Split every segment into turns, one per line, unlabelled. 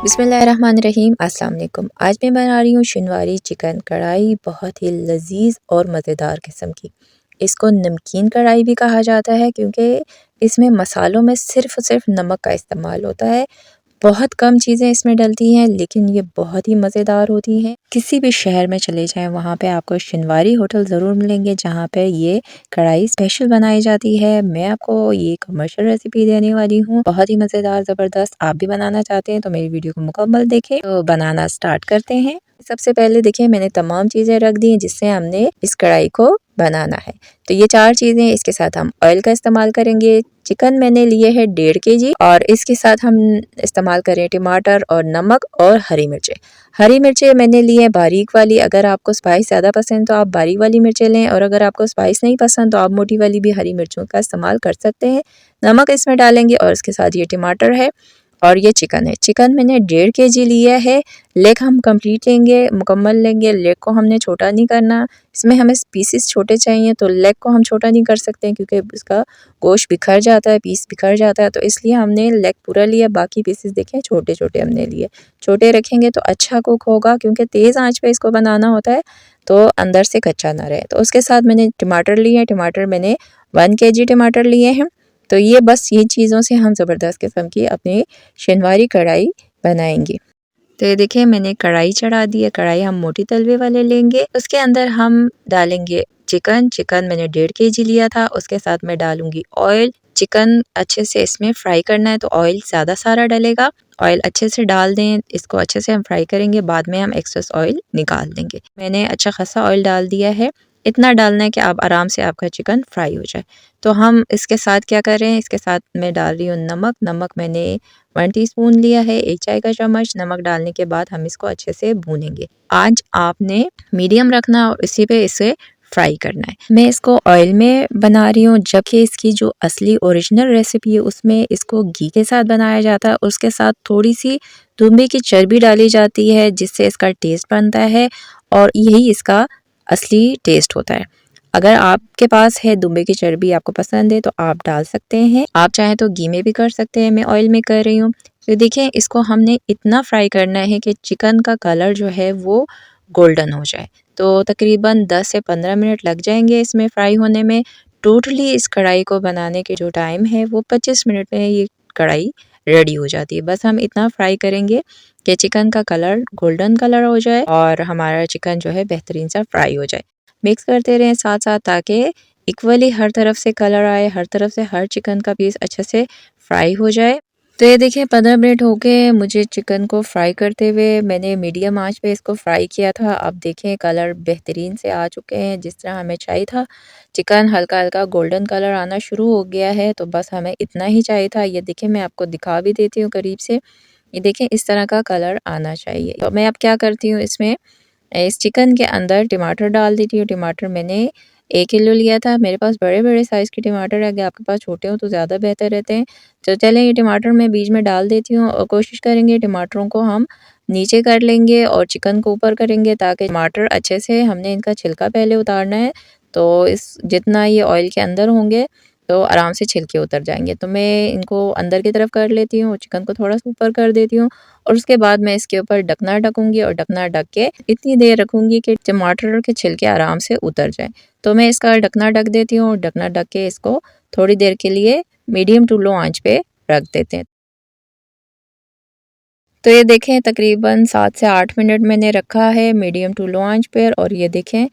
बिस्मिल्लाहिर्रहमानिर्रहीम। अस्सलाम वालेकुम। आज मैं बना रही हूँ शिनवारी चिकन कढ़ाई, बहुत ही लजीज और मज़ेदार किस्म की। इसको नमकीन कढ़ाई भी कहा जाता है क्योंकि इसमें मसालों में सिर्फ नमक का इस्तेमाल होता है। बहुत कम चीज़ें इसमें डलती हैं लेकिन ये बहुत ही मज़ेदार होती हैं। किसी भी शहर में चले जाएं वहाँ पे आपको शिनवारी होटल ज़रूर मिलेंगे जहाँ पे ये कढ़ाई स्पेशल बनाई जाती है। मैं आपको ये कमर्शियल रेसिपी देने वाली हूँ, बहुत ही मज़ेदार ज़बरदस्त। आप भी बनाना चाहते हैं तो मेरी वीडियो को मुकम्मल देखें। तो बनाना स्टार्ट करते हैं। सबसे पहले देखिए मैंने तमाम चीज़ें रख दी जिससे हमने इस कढ़ाई को बनाना है। तो ये 4 चीज़ें, इसके साथ हम ऑयल का इस्तेमाल करेंगे। चिकन मैंने लिए है 1.5 kg और इसके साथ हम इस्तेमाल करें टमाटर और नमक और हरी मिर्चें। हरी मिर्चें मैंने ली है बारीक वाली। अगर आपको स्पाइस ज़्यादा पसंद तो आप बारीक वाली मिर्चें लें और अगर आपको स्पाइस नहीं पसंद तो आप मोटी वाली भी हरी मिर्चों का इस्तेमाल कर सकते हैं। नमक इसमें डालेंगे और इसके साथ ये टमाटर है और ये चिकन है। चिकन मैंने 1.5 kg लिया है। लेग हम कंप्लीट लेंगे, मुकम्मल लेंगे। लेग को हमने छोटा नहीं करना, इसमें हमें पीसेस छोटे चाहिए तो लेग को हम छोटा नहीं कर सकते क्योंकि इसका गोश्त बिखर जाता है, पीस बिखर जाता है। तो इसलिए हमने लेग पूरा लिया, बाकी पीसेस देखें छोटे छोटे हमने लिए। छोटे रखेंगे तो अच्छा कुक होगा क्योंकि तेज़ आंच पे इसको बनाना होता है तो अंदर से कच्चा ना रहे। तो उसके साथ मैंने टमाटर लिए हैं। टमाटर मैंने 1 kg टमाटर लिए हैं। तो ये बस ये चीज़ों से हम ज़बरदस्त किस्म की अपनी शिनवारी कढ़ाई बनाएंगे। तो ये देखिए मैंने कढ़ाई चढ़ा दी है। कढ़ाई हम मोटी तलवे वाले लेंगे। उसके अंदर हम डालेंगे चिकन। चिकन मैंने 1.5 kg लिया था। उसके साथ मैं डालूंगी ऑयल। चिकन अच्छे से इसमें फ्राई करना है तो ऑयल ज़्यादा सारा डलेगा। ऑयल अच्छे से डाल दें, इसको अच्छे से हम फ्राई करेंगे, बाद में हम एक्सेस ऑयल निकाल देंगे। मैंने अच्छा खासा ऑयल डाल दिया है। इतना डालना है कि आप आराम से आपका चिकन फ्राई हो जाए। तो हम इसके साथ क्या कर रहे हैं, इसके साथ मैं डाल रही हूँ नमक। नमक मैंने 1 टीस्पून लिया है, 1 चाय का चम्मच। नमक डालने के बाद हम इसको अच्छे से भूनेंगे। आज आपने मीडियम रखना और इसी पे इसे फ्राई करना है। मैं इसको ऑयल में बना रही हूँ जबकि इसकी जो असली ओरिजिनल रेसिपी है उसमें इसको घी के साथ बनाया जाता है। उसके साथ थोड़ी सी दुम्बे की चर्बी डाली जाती है जिससे इसका टेस्ट बनता है और यही इसका असली टेस्ट होता है। अगर आपके पास है दुम्बे की चर्बी, आपको पसंद है तो आप डाल सकते हैं। आप चाहें तो घी में भी कर सकते हैं, मैं ऑयल में कर रही हूँ। तो देखिए इसको हमने इतना फ्राई करना है कि चिकन का कलर जो है वो गोल्डन हो जाए। तो तकरीबन 10 से 15 मिनट लग जाएंगे इसमें फ्राई होने में। टोटली इस कढ़ाई को बनाने के जो टाइम है वो 25 मिनट में ये कढ़ाई रेडी हो जाती है। बस हम इतना फ्राई करेंगे कि चिकन का कलर गोल्डन कलर हो जाए और हमारा चिकन जो है बेहतरीन सा फ्राई हो जाए। मिक्स करते रहें साथ साथ ताकि इक्वली हर तरफ से कलर आए, हर तरफ से हर चिकन का पीस अच्छे से फ्राई हो जाए। तो ये देखिए 15 मिनट हो गए मुझे चिकन को फ्राई करते हुए। मैंने मीडियम आंच पे इसको फ्राई किया था। अब देखें कलर बेहतरीन से आ चुके हैं जिस तरह हमें चाहिए था। चिकन हल्का हल्का गोल्डन कलर आना शुरू हो गया है तो बस हमें इतना ही चाहिए था। ये देखिए मैं आपको दिखा भी देती हूँ करीब से। ये देखें इस तरह का कलर आना चाहिए। तो मैं अब क्या करती हूँ, इसमें इस चिकन के अंदर टमाटर डाल देती हूँ। टमाटर मैंने 1 किलो लिया था। मेरे पास बड़े बड़े साइज़ के टमाटर है, अगर आपके पास छोटे हो तो ज़्यादा बेहतर रहते हैं। तो चलें ये टमाटर मैं बीच में डाल देती हूँ और कोशिश करेंगे टमाटरों को हम नीचे कर लेंगे और चिकन को ऊपर करेंगे ताकि टमाटर अच्छे से, हमने इनका छिलका पहले उतारना है तो इस जितना ये ऑयल के अंदर होंगे तो आराम से छिलके उतर जाएंगे। तो मैं इनको अंदर की तरफ कर लेती हूँ, चिकन को थोड़ा सा ऊपर कर देती हूँ और उसके बाद मैं इसके ऊपर ढकना ढकूंगी और ढकना ढक के इतनी देर रखूंगी कि टमाटर के छिलके आराम से उतर जाएं। तो मैं इसका ढकना ढक देती हूँ और ढकना ढक के इसको थोड़ी देर के लिए मीडियम टू लो आंच पे रख देते हैं। तो ये देखें तकरीबन 7 से 8 मिनट मैंने रखा है मीडियम टू लो आंच पर और ये देखें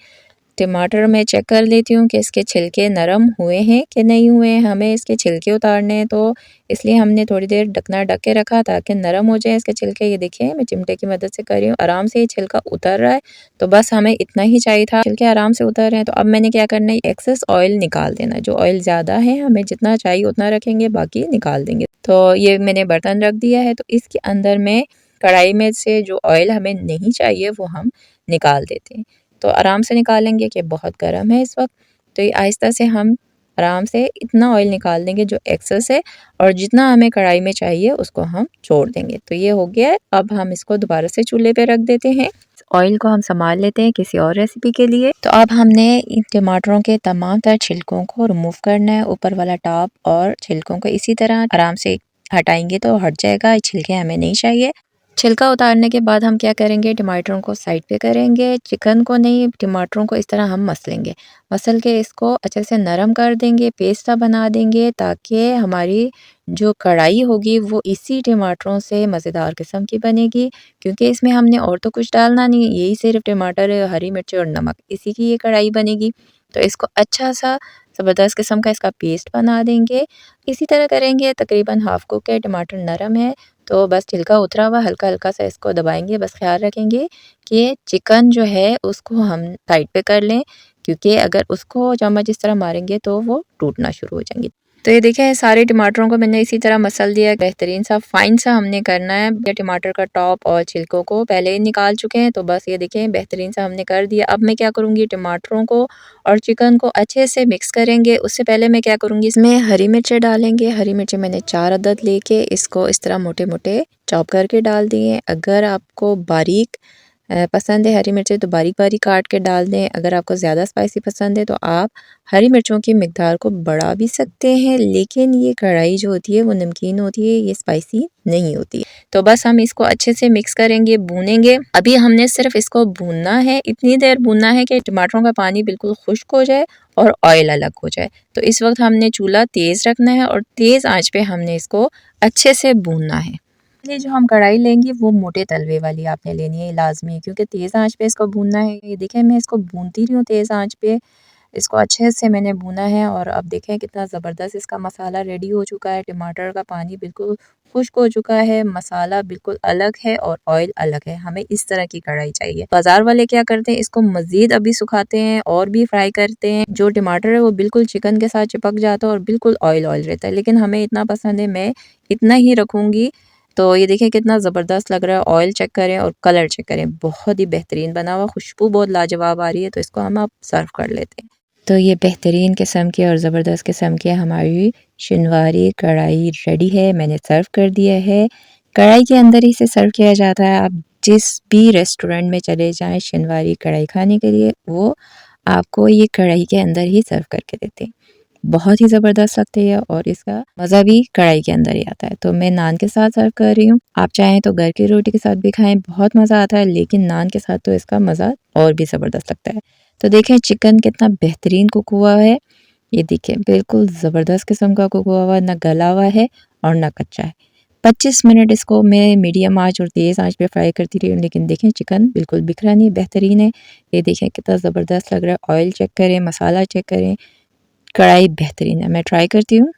टमाटर मैं चेक कर लेती हूँ कि इसके छिलके नरम हुए हैं कि नहीं हुए हैं। हमें इसके छिलके उतारने हैं तो इसलिए हमने थोड़ी देर ढकना ढक के रखा ताकि नरम हो जाए इसके छिलके। ये देखिए मैं चिमटे की मदद से कर रही हूँ, आराम से ये छिलका उतर रहा है। तो बस हमें इतना ही चाहिए था, छिलके आराम से उतर रहे हैं। तो अब मैंने क्या करना है, एक्सेस ऑयल निकाल देना। जो ऑयल ज़्यादा है हमें जितना चाहिए उतना रखेंगे, बाकी निकाल देंगे। तो ये मैंने बर्तन रख दिया है। तो इसके अंदर में कढ़ाई में से जो ऑयल हमें नहीं चाहिए वो हम निकाल देते हैं। तो आराम से निकालेंगे कि बहुत गर्म है इस वक्त। तो ये आहिस्ता से हम आराम से इतना ऑयल निकाल देंगे जो एक्सेस है और जितना हमें कढ़ाई में चाहिए उसको हम छोड़ देंगे। तो ये हो गया है। अब हम इसको दोबारा से चूल्हे पे रख देते हैं। ऑयल को हम संभाल लेते हैं किसी और रेसिपी के लिए। तो अब हमने इन टमाटरों के तमाम तर छिलकों को रिमूव करना है, ऊपर वाला टॉप और छिलकों को इसी तरह आराम से हटाएंगे तो हट जाएगा। छिलके हमें नहीं चाहिए। छिलका उतारने के बाद हम क्या करेंगे, टमाटरों को साइड पे करेंगे, चिकन को नहीं टमाटरों को इस तरह हम मसलेंगे। मसल के इसको अच्छे से नरम कर देंगे, पेस्ट सा बना देंगे ताकि हमारी जो कढ़ाई होगी वो इसी टमाटरों से मज़ेदार किस्म की बनेगी। क्योंकि इसमें हमने और तो कुछ डालना नहीं, यही सिर्फ टमाटर, हरी मिर्च और नमक, इसी की ये कढ़ाई बनेगी। तो इसको अच्छा सा ज़बरदस्त किस्म का इसका पेस्ट बना देंगे। इसी तरह करेंगे, तकरीबन हाफ़ कुक है, टमाटर नरम है, तो बस छिलका उतरा हुआ हल्का-हल्का सा इसको दबाएँगे। बस ख़्याल रखेंगे कि चिकन जो है उसको हम साइड पे कर लें, क्योंकि अगर उसको चम्मच इस तरह मारेंगे तो वो टूटना शुरू हो जाएँगे। तो ये देखें, सारे टमाटरों को मैंने इसी तरह मसल दिया है, बेहतरीन सा फाइन सा हमने करना है। ये टमाटर का टॉप और छिलकों को पहले ही निकाल चुके हैं, तो बस ये देखें बेहतरीन सा हमने कर दिया। अब मैं क्या करूँगी, टमाटरों को और चिकन को अच्छे से मिक्स करेंगे। उससे पहले मैं क्या करूँगी, इसमें हरी मिर्चें डालेंगे। हरी मिर्चें मैंने 4 अदद लेके इसको इस तरह मोटे-मोटे चॉप करके डाल दिए। अगर आपको बारीक पसंद है हरी मिर्चें तो बारीक-बारीक काट के डाल दें। अगर आपको ज़्यादा स्पाइसी पसंद है तो आप हरी मिर्चों की मिक़दार को बढ़ा भी सकते हैं, लेकिन ये कढ़ाई जो होती है वो नमकीन होती है, ये स्पाइसी नहीं होती है। तो बस हम इसको अच्छे से मिक्स करेंगे, भूनेंगे। अभी हमने सिर्फ इसको भूनना है, इतनी देर भूनना है कि टमाटरों का पानी बिल्कुल खुश्क हो जाए और ऑयल अलग हो जाए। तो इस वक्त हमने चूल्हा तेज़ रखना है और तेज़ आँच पे हमने इसको अच्छे से भूनना है। ये जो हम कढ़ाई लेंगे वो मोटे तलवे वाली आपने लेनी है, ये लाज़मी है, क्योंकि तेज़ आँच पे इसको भूनना है। ये देखें, मैं इसको भूनती रही हूँ तेज़ आँच पे, इसको अच्छे से मैंने भूना है और अब देखें कितना ज़बरदस्त इसका मसाला रेडी हो चुका है। टमाटर का पानी बिल्कुल खुश्क हो चुका है, मसाला बिल्कुल अलग है और ऑयल अलग है। हमें इस तरह की कढ़ाई चाहिए। बाज़ार वाले क्या करते हैं, इसको मज़ीद अभी सुखाते हैं और भी फ्राई करते हैं। जो टमाटर है वो बिल्कुल चिकन के साथ चिपक जाता है और बिल्कुल ऑयल ऑयल रहता है, लेकिन हमें इतना पसंद है, मैं इतना ही रखूँगी। तो ये देखिए कितना ज़बरदस्त लग रहा है। ऑयल चेक करें और कलर चेक करें, बहुत ही बेहतरीन बना हुआ, खुशबू बहुत लाजवाब आ रही है। तो इसको हम अब सर्व कर लेते हैं। तो ये बेहतरीन किस्म की और ज़बरदस्त किस्म की हमारी शिनवारी कढ़ाई रेडी है, मैंने सर्व कर दिया है। कढ़ाई के अंदर ही से सर्व किया जाता है। आप जिस भी रेस्टोरेंट में चले जाएँ शिनवारी कढ़ाई खाने के लिए, वो आपको ये कढ़ाई के अंदर ही सर्व करके देते हैं। बहुत ही ज़बरदस्त लगती है और इसका मज़ा भी कढ़ाई के अंदर ही आता है। तो मैं नान के साथ सर्व कर रही हूँ, आप चाहें तो घर की रोटी के साथ भी खाएं, बहुत मज़ा आता है, लेकिन नान के साथ तो इसका मज़ा और भी ज़बरदस्त लगता है। तो देखें चिकन कितना बेहतरीन कुक हुआ है, ये देखिए बिल्कुल ज़बरदस्त किस्म का कुक हुआ हुआ, ना गला हुआ है और ना कच्चा है। 25 मिनट इसको मैं मीडियम आँच और तेज़ आँच पे फ्राई करती रही हूँ, लेकिन देखें चिकन बिल्कुल बिखरा नहीं, बेहतरीन है। ये देखें कितना ज़बरदस्त लग रहा है। ऑयल चेक करें, मसाला चेक करें, कढ़ाई बेहतरीन है। मैं ट्राई करती हूँ।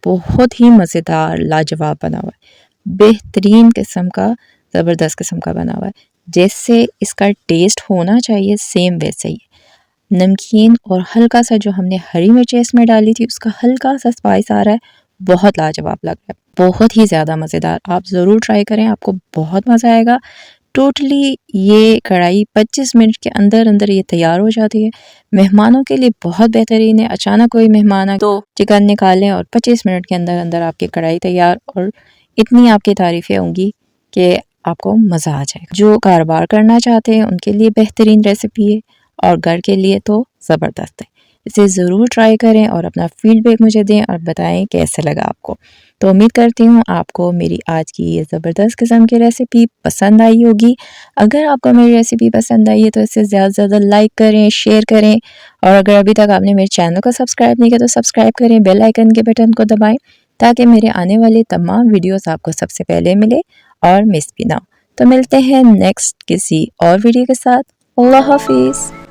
बहुत ही मज़ेदार लाजवाब बना हुआ है, बेहतरीन किस्म का, ज़बरदस्त किस्म का बना हुआ है। जैसे इसका टेस्ट होना चाहिए सेम वैसे ही नमकीन और हल्का सा जो हमने हरी मिर्चें इसमें डाली थी उसका हल्का सा स्पाइस आ रहा है, बहुत लाजवाब लग रहा है, बहुत ही ज़्यादा मज़ेदार। आप ज़रूर ट्राई करें, आपको बहुत मज़ा आएगा। टोटली ये कढ़ाई 25 मिनट के अंदर अंदर ये तैयार हो जाती है। मेहमानों के लिए बहुत बेहतरीन है। अचानक कोई मेहमान आए तो चिकन निकालें और 25 मिनट के अंदर अंदर आपकी कढ़ाई तैयार, और इतनी आपकी तारीफ़ें होंगी कि आपको मज़ा आ जाएगा। जो कारोबार करना चाहते हैं उनके लिए बेहतरीन रेसिपी है और घर के लिए तो ज़बरदस्त है। इसे ज़रूर ट्राई करें और अपना फीडबैक मुझे दें और बताएं कैसे लगा आपको। तो उम्मीद करती हूँ आपको मेरी आज की ये ज़बरदस्त किस्म की रेसिपी पसंद आई होगी। अगर आपको मेरी रेसिपी पसंद आई है तो इसे ज़्यादा से ज़्यादा लाइक करें, शेयर करें, और अगर अभी तक आपने मेरे चैनल को सब्सक्राइब नहीं किया तो सब्सक्राइब करें, बेल आइकन के बटन को दबाएं ताकि मेरे आने वाले तमाम वीडियोस आपको सबसे पहले मिले और मिस भी ना हो। तो मिलते हैं नेक्स्ट किसी और वीडियो के साथ। अल्लाह हाफिज़।